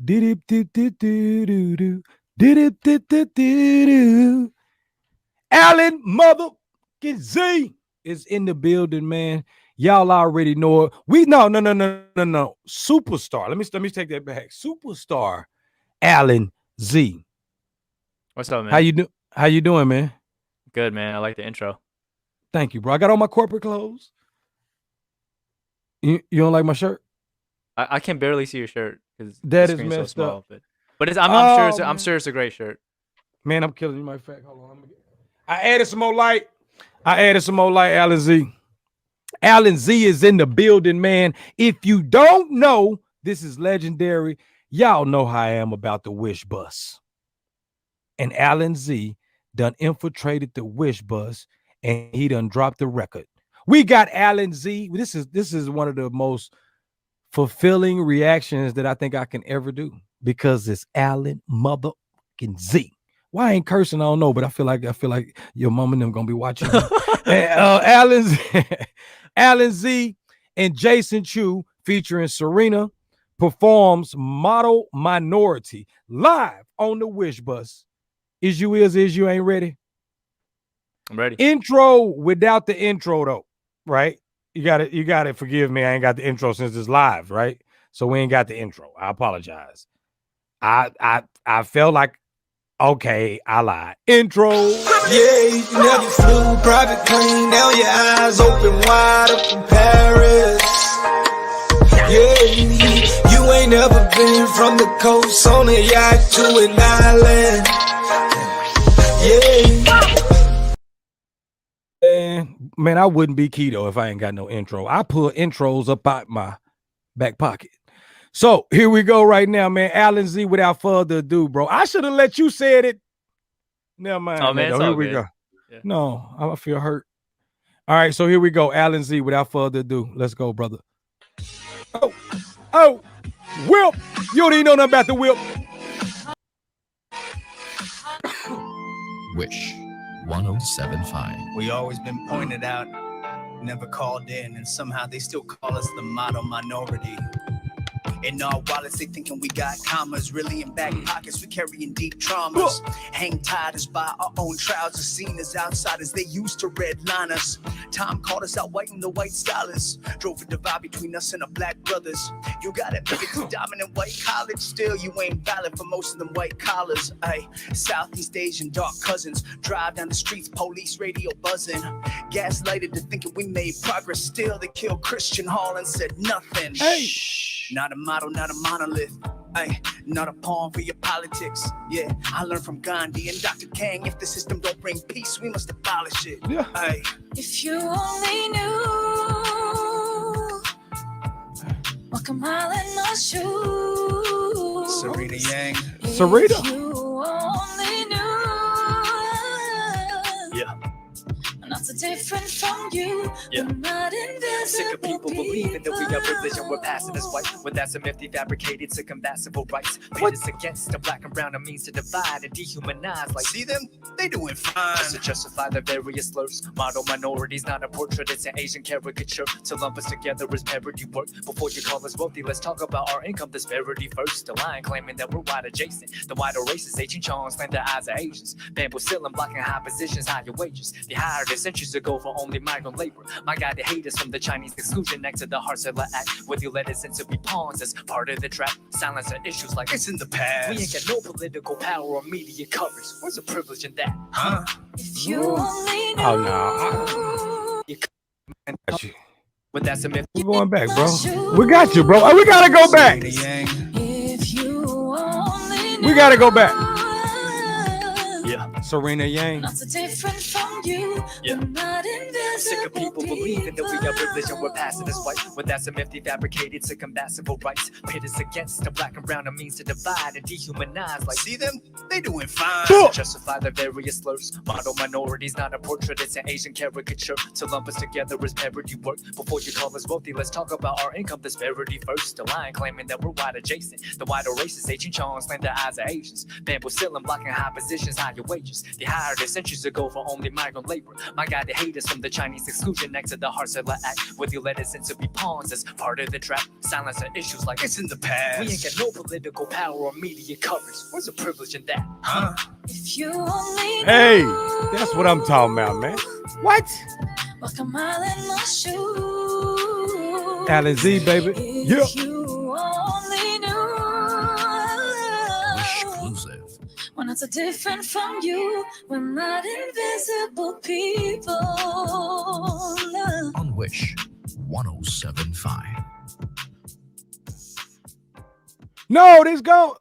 Did it do do do do do. Did it do do do do. Alan motherfucking Z is in the building, man. Y'all already know it. We no. Superstar. Let me take that back. Superstar Alan Z. What's up, How man? you do? How you doing, man? Good, man. I like the intro. Thank you, bro. I got on my corporate clothes. You don't like my shirt? I can barely see your shirt because the That is screen's so messed up. small. But Oh I'm man, sure it's a great shirt. man, I'm killing you, my fact. Hold on, I added some more light. Alan Z. Alan Z is in the building, man. If you don't know, this is legendary. Y'all know how I am about the Wish Bus. And Alan Z done infiltrated the Wish Bus and he done dropped the record. We got Alan Z. This is one of the most fulfilling reactions that I think I can ever do because it's Alan motherfucking Z. Why I ain't cursing? I don't know, but I feel like your mom and them gonna be watching me. And, Alan Z, Alan Z and Jason Chu featuring Sirena performs Model Minority live on the Wish Bus. Is you ain't ready? I'm ready. Intro without the intro though, right? You gotta forgive me. I ain't got the intro since it's live, right? So we ain't got the intro. I apologize. I felt like okay, I lied. Intro. Yeah, you never flew private plane, now your eyes open wide up in Paris. Yeah, you ain't never been from the coast on a yacht to an island. Yeah. Man, I wouldn't be Kito if I ain't got no intro. I pull intros up out my back pocket. So here we go right now, man. Alan Z, without further ado, bro. I should have let you say it. Never mind. Oh man, it's Here all we good. go. Yeah. No, I feel hurt. All right, so here we go. Alan Z, without further ado. Let's go, brother. Oh, Whip. You don't even know nothing about the Whip. Wish 1075. We always been pointed out, never called in, and somehow they still call us the model minority. In our wallets, they thinking we got commas. Really in back pockets, we carrying deep traumas. Hang tied us by our own trousers, seen as outsiders. They used to redline us. Time called us out white in the white scholars. Drove a divide between us and our black brothers. You gotta make it to dominant white college. Still, you ain't valid for most of them white collars. Ay, Southeast Asian dark cousins drive down the streets, police radio buzzing. Gaslighted to thinking we made progress. Still, they killed Christian Hall and said nothing. Hey. Shh. Not a model, not a monolith. Ay, not a pawn for your politics. Yeah, I learned from Gandhi and Dr. King. If the system don't bring peace, we must abolish it. Yeah. Ay. If you only knew, walk a mile in my shoes. Serena Yang. Sirena. If you only knew, Yeah. I'm not so different from you. Yeah. We're not invisible. Sick of people believing that we got privilege and we're passing as white. When that's a myth they fabricated to combat civil rights. Pit us against the black and brown, a means to divide and dehumanize. Like, See them? They doing fine. to justify the various slurs. Model minorities, not a portrait, it's an Asian caricature. To lump us together is parody work. Before you call us wealthy, let's talk about our income disparity first. The line claiming that we're white adjacent. The whiter races, Asian Chong slant the eyes of Asians. Bamboo ceiling blocking high positions, higher wages. They hired us centuries ago for only migrant labor. My guy, they hate us from the Chinese exclusion next to the Hart-Settler Act. Whether you let us in to be pawns as part of the trap. Silence on issues like It's in the past. we ain't got no political power or media coverage. Where's the privilege in that? Huh? If you only knew. Oh no. But that's a myth. We're going back, bro. We got you, bro. We gotta go back. Serena Yang. If you only knew. We gotta go back. Yeah. Serena Yang. Not so different from you. Yeah. We're not invisible. Sick of people believing that we got privilege and we're passing as white. When that's a myth they fabricated to combat civil rights. Pit us against the black and brown, a means to divide and dehumanize. Like, See them? They doing fine. to justify the various slurs. Model minorities, not a portrait, it's an Asian caricature. To lump us together is parody work. Before you call us wealthy, let's talk about our income disparity first. The line claiming that we're white adjacent. The whiter races, Asian Chong slant the eyes of Asians. Bamboo ceiling blocking high positions, higher wages. workers. They hired us centuries ago for only migrant labor. My God, they hate us from the Chinese exclusion act to the Hart-Celler Act, where they let us in to be pawns as part of the trap. Silence on issues like It's in the past. we ain't got no political power or media coverage. Where's the privilege in that? Huh? If you only Hey, knew that's what I'm talking about, man. What? walk a mile in my shoes. Alan Z, baby. Yeah. If you only knew Exclusive. we're not so different from you. We're not invisible people. No. On Wish 1075. No, this go.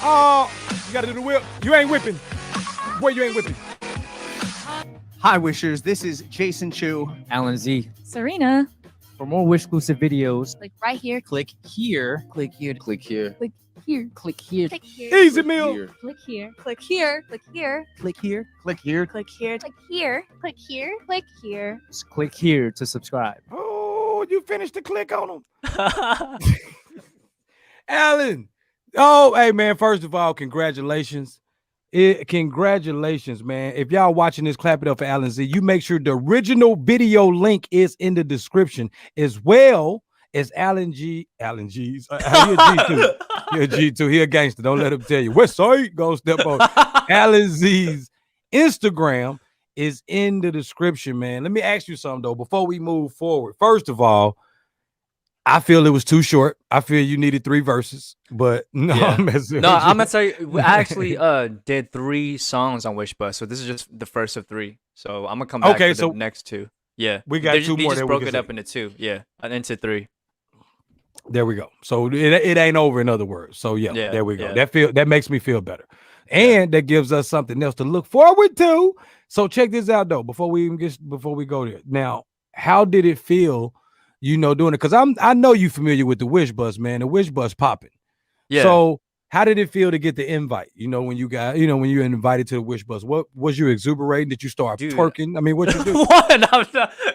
Oh, you gotta do the whip. You ain't whipping. Boy, you ain't whipping. Hi, Wishers. This is Jason Chu. Alan Z. Serena. For more Wish exclusive videos, Like right here. Click here. Click here. Click here. Click here. Click here. Click here. Easy meal. Click here. Click here. Click here. Click here. Click here. Click here. Click here. Click here. Click here. just click here to subscribe. Oh, you finished the click on them. Alan. Oh, hey, man. First of all, congratulations. Congratulations, man. If y'all watching this, clap it up for Alan Z. You make sure the original video link is in the description, as well as Alan G's. He a G2. He a G2. He a gangster. Don't let him tell you. West Side, go step on. Alan Z's Instagram is in the description, man. Let me ask you something, though, before we move forward. First of all, I feel it was too short. I feel you needed 3 verses, but no, Yeah. I'm messing No, with I'm you. gonna tell you. I actually did 3 songs on Wish Bus, so this is just the first of 3. So I'm gonna come back Okay, for so the next 2. Yeah, we got They 2 just- they more just that we broke can it say. up into 2. Yeah, into 3. There we go. So it ain't over, in other words. So yeah, Yeah, there we go. yeah. That makes me feel better, and that gives us something else to look forward to. So check this out, though. Before we go there, now, how did it feel? Doing it, because I know you familiar with the Wish Bus, man. The Wish Bus popping. Yeah. So how did it feel to get the invite? When when you're invited to the Wish Bus, what was you exuberating? Did you start Dude. twerking? I mean, what you do? What?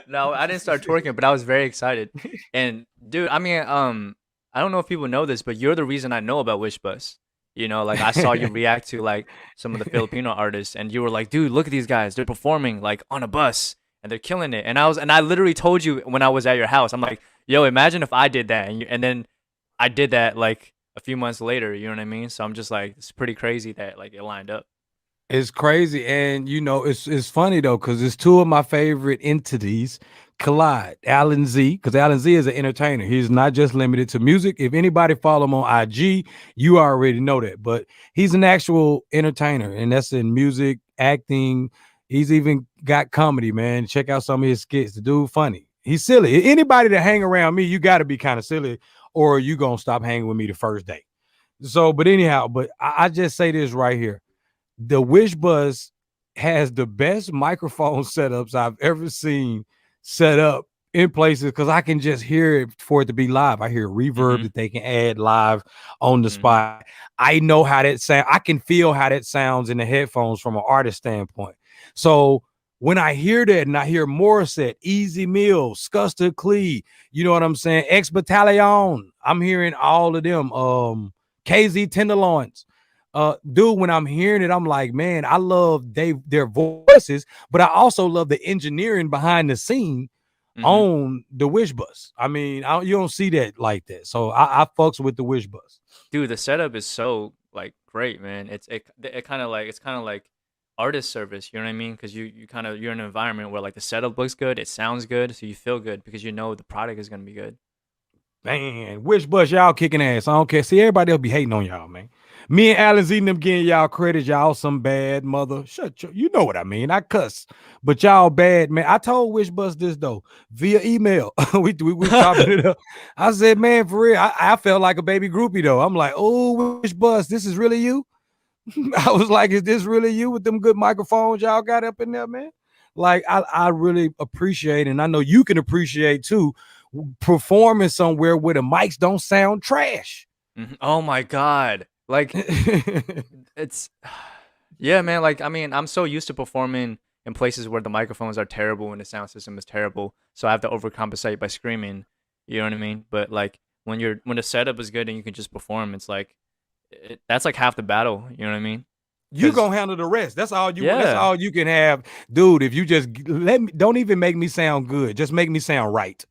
No, I didn't start twerking, but I was very excited. And dude, I mean, I don't know if people know this, but you're the reason I know about Wish Bus. Like I saw you react to like some of the Filipino artists, and you were like, "Dude, look at these guys! They're performing like on a bus, and they're killing it." And I literally told you when I was at your house, I'm like, "Yo, imagine if I did that," and then I did that like a few months later. You know what I mean? So I'm just like, it's pretty crazy that like it lined up. It's crazy, and it's funny though, because it's 2 of my favorite entities collide. Alan Z, because Alan Z is an entertainer. He's not just limited to music. If anybody follow him on IG, you already know that. But he's an actual entertainer, and that's in music, acting. He's even got comedy, man. Check out some of his skits. The dude funny. He's silly. Anybody that hang around me, you got to be kind of silly, or you gonna stop hanging with me the first day. So, but anyhow, I just say this right here. The Wish Bus has the best microphone setups I've ever seen set up in places, because I can just hear it for it to be live. I hear reverb that they can add live on the spot. I know how that sound. I can feel how that sounds in the headphones from an artist standpoint. So when I hear that, and I hear Morissette, Easy Meal, Scuster Clee, you know what I'm saying? Ex Battalion. I'm hearing all of them. KZ Tenderloins. Dude, when I'm hearing it, I'm like, man, I love their voices, but I also love the engineering behind the scene on the Wish Bus. I mean, you don't see that like that. So I fucks with the Wish Bus. Dude, the setup is so like great, man. It's kind of like artist service. You know what I mean? Because you're in an environment where like the setup looks good, it sounds good, so you feel good because you know the product is gonna be good. Man, Wish Bus, y'all kicking ass. I don't care. See, everybody else be hating on y'all, man. Me and Alan Z and them getting y'all credit. Y'all some bad mother. You know what I mean. I cuss, but y'all bad, man. I told Wish Bus this though via email. we chopping it up. I said, man, for real, I felt like a baby groupie though. I'm like, oh, Wish Bus, this is really you. I was like, is this really you with them good microphones y'all got up in there, man? Like, I really appreciate, and I know you can appreciate too, performing somewhere where the mics don't sound trash. Oh my God. Like it's yeah, man. Like, I mean, I'm so used to performing in places where the microphones are terrible and the sound system is terrible, so I have to overcompensate by screaming. You know what I mean? But like when the setup is good and you can just perform, it's like that's like half the battle. You know what I mean? You 'Cause- gonna handle the rest. That's all you. That's Yeah. all you can have, dude. If you just let me, don't even make me sound good. Just make me sound right.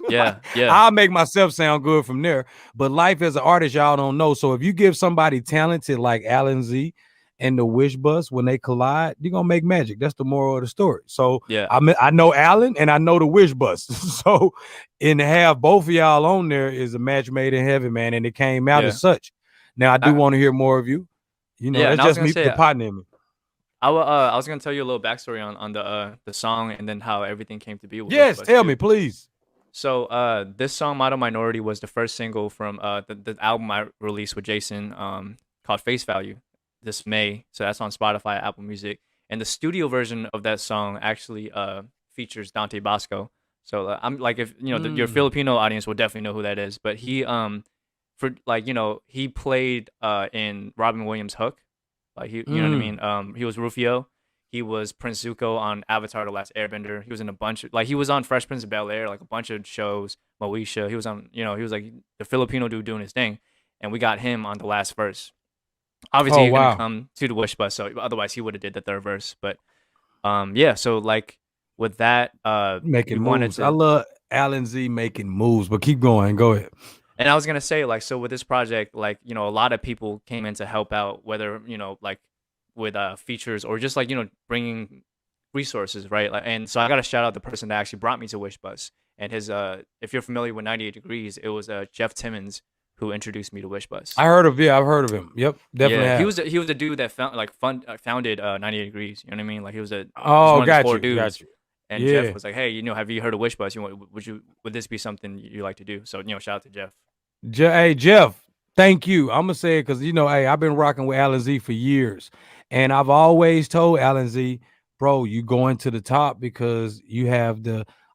Yeah, yeah, I'll make myself sound good from there. But life as an artist, y'all don't know. So if you give somebody talented like Alan Z and the Wish Bus, when they collide, you're gonna make magic. That's the moral of the story. So yeah. I know Alan and I know the Wish Bus. So and to have both of y'all on there is a match made in heaven, man. And it came out Yeah. as such. Now I do I- want to hear more of you. You know, Yeah, that's and I was just gonna me, say, the partner in me. I was gonna tell you a little backstory on the song and then how everything came to be. With Yes, Wishbus, tell too. me, please. So this song Model Minority was the first single from the album I released with Jason called Face Value this May. So that's on Spotify, Apple Music, and the studio version of that song actually features Dante Bosco. So I'm like, if you know your Filipino audience will definitely know who that is, but he for like, you know, he played in Robin Williams' Hook, like he, you know what I mean. He was Rufio. He was Prince Zuko on Avatar: The Last Airbender. He was in a bunch of, like, he was on Fresh Prince of Bel Air, like a bunch of shows. Moesha. He was on, you know, he was like the Filipino dude doing his thing, and we got him on the last verse. Obviously, Oh, he's wow. gonna come to the Wish Bus, so otherwise he would have did the third verse. But yeah. So like with that, Making we wanted moves. to. I love Alan Z making moves, but keep going. Go ahead. And I was gonna say, like, so with this project, like, you know, a lot of people came in to help out, whether, you know, like with features or just like, you know, bringing resources, right? Like, and so I got to shout out the person that actually brought me to Wishbus. And his if you're familiar with 98 Degrees, it was Jeff Timmons who introduced me to Wishbus. I've heard of him. Yep, definitely. Yeah, have. he was the dude that founded 98 Degrees. You know what I mean? Like he was one Oh, of the got four you, dudes. got you. And Yeah. Jeff was like, "Hey, you know, have you heard of Wishbus? Would this be something you like to do?" So, you know, shout out to Jeff. Hey, Jeff, thank you. I'm gonna say it because, you know, hey, I've been rocking with Alan Z for years, and I've always told Alan Z, bro, you going to the top because you have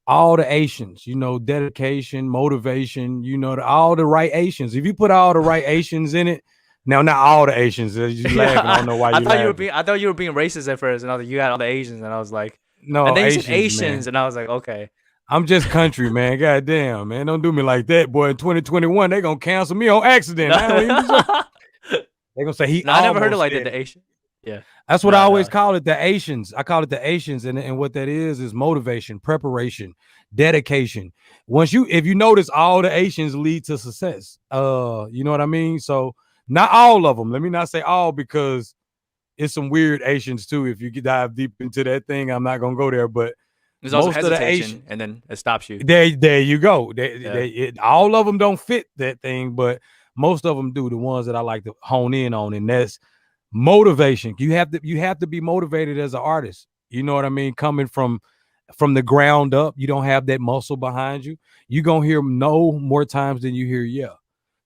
all the Asians, you know, dedication, motivation, you know, all the right Asians. If you put all the right Asians in it, now not all the Asians. You laughing. I don't know why you laughing. I thought you were being racist at first, and I was like, you had all the Asians, and I was like, No, and then you Asians, said Asians, man. and I was like, okay. I'm just country, man. God damn, man. Don't do me like that, boy. In 2021, they gonna cancel me on accident. They gonna say he. No, I never heard it almost like said that. The Asian. Yeah. That's what No, I always no. call it, the Asians. I call it the Asians, and what that is motivation, preparation, dedication. If you notice, all the Asians lead to success. You know what I mean? So not all of them. Let me not say all, because it's some weird Asians too. If you dive deep into that thing, I'm not gonna go there. But There's also most of the hesitation, Asians, and then it stops you. there you go. Yeah. All of them don't fit that thing, but most of them do. The ones that I like to hone in on, and that's motivation. You have to be motivated as an artist. You know what I mean? Coming from the ground up, you don't have that muscle behind you. You're gonna hear no more times than you hear yeah.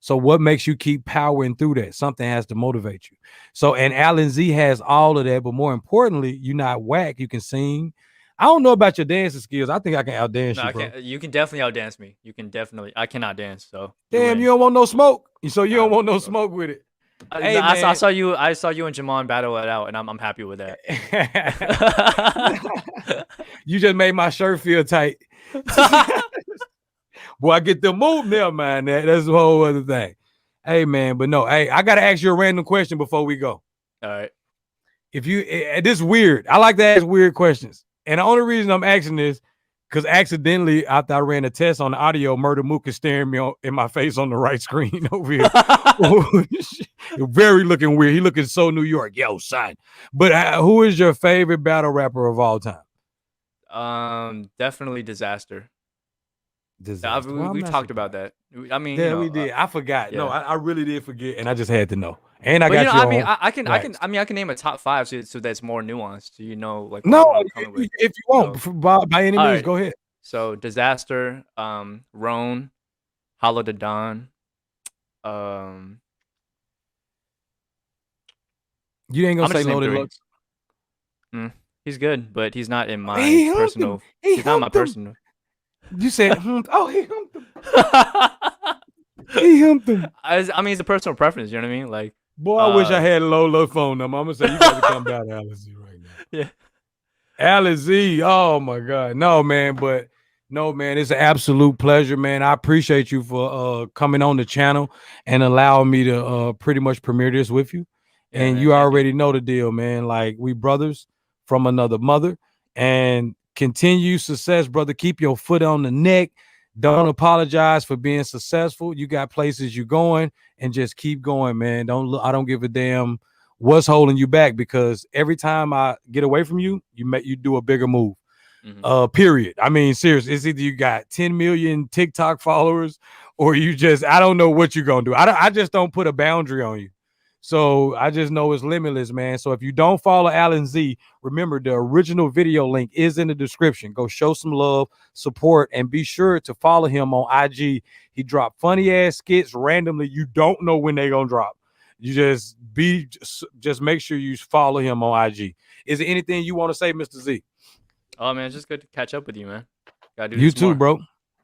So what makes you keep powering through that? Something has to motivate you. So, and Alan Z has all of that, but more importantly, you're not whack. You can sing. I don't know about your dancing skills. I think I can outdance No, you, I bro. can't. You can definitely outdance me. You can definitely. I cannot dance, so. Damn, you don't want no smoke. So you don't Nah, want no bro. smoke with it. Hey, Hey, I man. saw you. I saw you and Jamon battle it out, and I'm happy with that. You just made my shirt feel tight. Boy, I get the move now, man. That's a whole other thing. Hey, man, but no, hey, I gotta ask you a random question before we go. All right. If you this is weird. I like to ask weird questions. And the only reason I'm asking this, because accidentally, after I ran a test on the audio, Murder Mook is staring me in my face on the right screen over here. Very looking weird. He looking so New York. Yo, son. But who is your favorite battle rapper of all time? Definitely Disaster. Disaster. We talked about that. I mean, Yeah, you know, we did. I forgot. No, yeah. I really did forget, and I just had to know. And I But got you know, you. I mean, on I can name a top 5 so that's more nuanced. So you know, like what No, I'm coming with. if you want, So, by any all means, right. go ahead. So Disaster, Roan, Hollow the Dawn, You ain't I'm gonna just say name Loaded 3. Lux. He's good, but he's not in my He humped personal. him. He He's not my humped him. personal. You said, oh, he humped him. He humped him. I mean, it's a personal preference. You know what I mean? Like, Boy, I wish I had Lola phone number. I'm gonna say you got to come down to Alan Z right now. yeah. Alan Z, oh my God, no man, it's an absolute pleasure, man. I appreciate you for coming on the channel and allowing me to pretty much premiere this with you. Yeah, and man, you thank you. already know the deal, man. Like, we brothers from another mother, and continue success, brother. Keep your foot on the neck. Don't apologize for being successful. You got places you're going, and just keep going, man. I don't give a damn what's holding you back, because every time I get away from you, you do a bigger move. Period. I mean, seriously, it's either you got 10 million TikTok followers, or I don't know what you're gonna do. I just don't put a boundary on you. So I just know it's limitless, man. So if you don't follow Alan Z, remember the original video link is in the description. Go show some love, support, and be sure to follow him on IG. He dropped funny ass skits randomly. You don't know when they're gonna drop. You just make sure you follow him on IG. Is there anything you want to say, Mr. Z? Oh man, it's just good to catch up with you, man. Gotta do You this too, more. bro.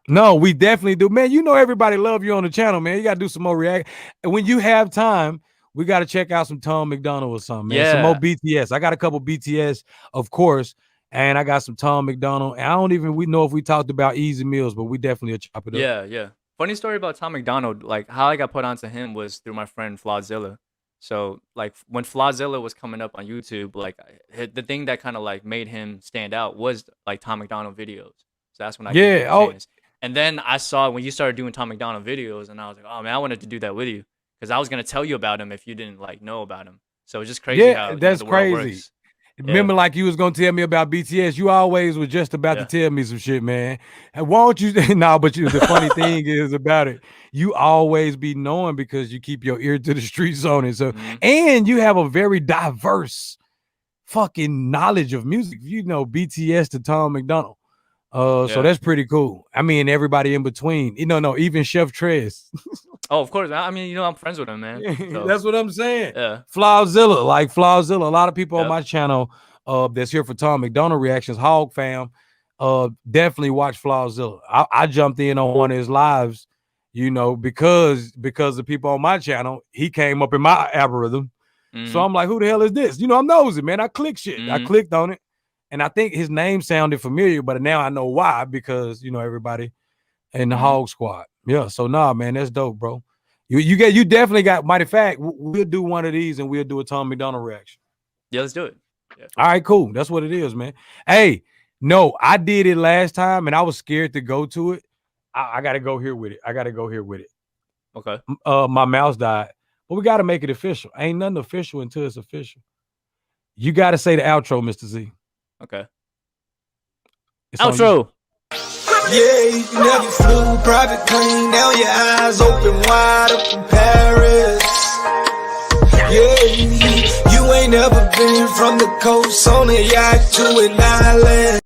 No, we definitely do, man. You know everybody love you on the channel, man. You gotta do some more react. And when you have time, we gotta check out some Tom McDonald or something, man. Some more BTS. I got a couple BTS, of course, and I got some Tom McDonald. And I don't even know if we talked about Easy Meals, but we definitely will chop it up. Yeah. Funny story about Tom McDonald. Like, how I got put onto him was through my friend Flawzilla. So like when Flawzilla was coming up on YouTube, like the thing that kind of like made him stand out was like Tom McDonald videos. So that's when I gave him a chance. And then I saw when you started doing Tom McDonald videos, and I was like, oh man, I wanted to do that with you, because I was gonna tell you about him if you didn't like know about him. So it's just crazy how that's the world crazy. works. Remember, like you was gonna tell me about BTS. You always was just about to tell me some shit, man. And why don't you? But the funny thing is about it, you always be knowing because you keep your ear to the streets on it. So, and you have a very diverse fucking knowledge of music. You know, BTS to Tom McDonald. So that's pretty cool. I mean, everybody in between. No, even Chef Trez. Oh, of course. I mean, I'm friends with him, man. So. That's what I'm saying. Yeah. Flawzilla. A lot of people on my channel that's here for Tom McDonald reactions, Hog Fam, definitely watch Flawzilla. I jumped in on one of his lives, because the people on my channel, he came up in my algorithm. So I'm like, who the hell is this? I'm nosy, man. I click shit. I clicked on it. And I think his name sounded familiar, but now I know why, because everybody in the Hog Squad. Yeah, so man, that's dope, bro. You definitely got. Matter of fact, we'll do one of these and we'll do a Tom McDonald reaction. Yeah, let's do it. Yeah. All right, cool. That's what it is, man. Hey, no, I did it last time and I was scared to go to it. I gotta go here with it. Okay. My mouse died, but we gotta make it official. Ain't nothing official until it's official. You gotta say the outro, Mr. Z. Okay. Outro. Yeah, you never flew private plane, now your eyes open wide up in Paris. Yeah, you ain't never been from the coast on a yacht to an island.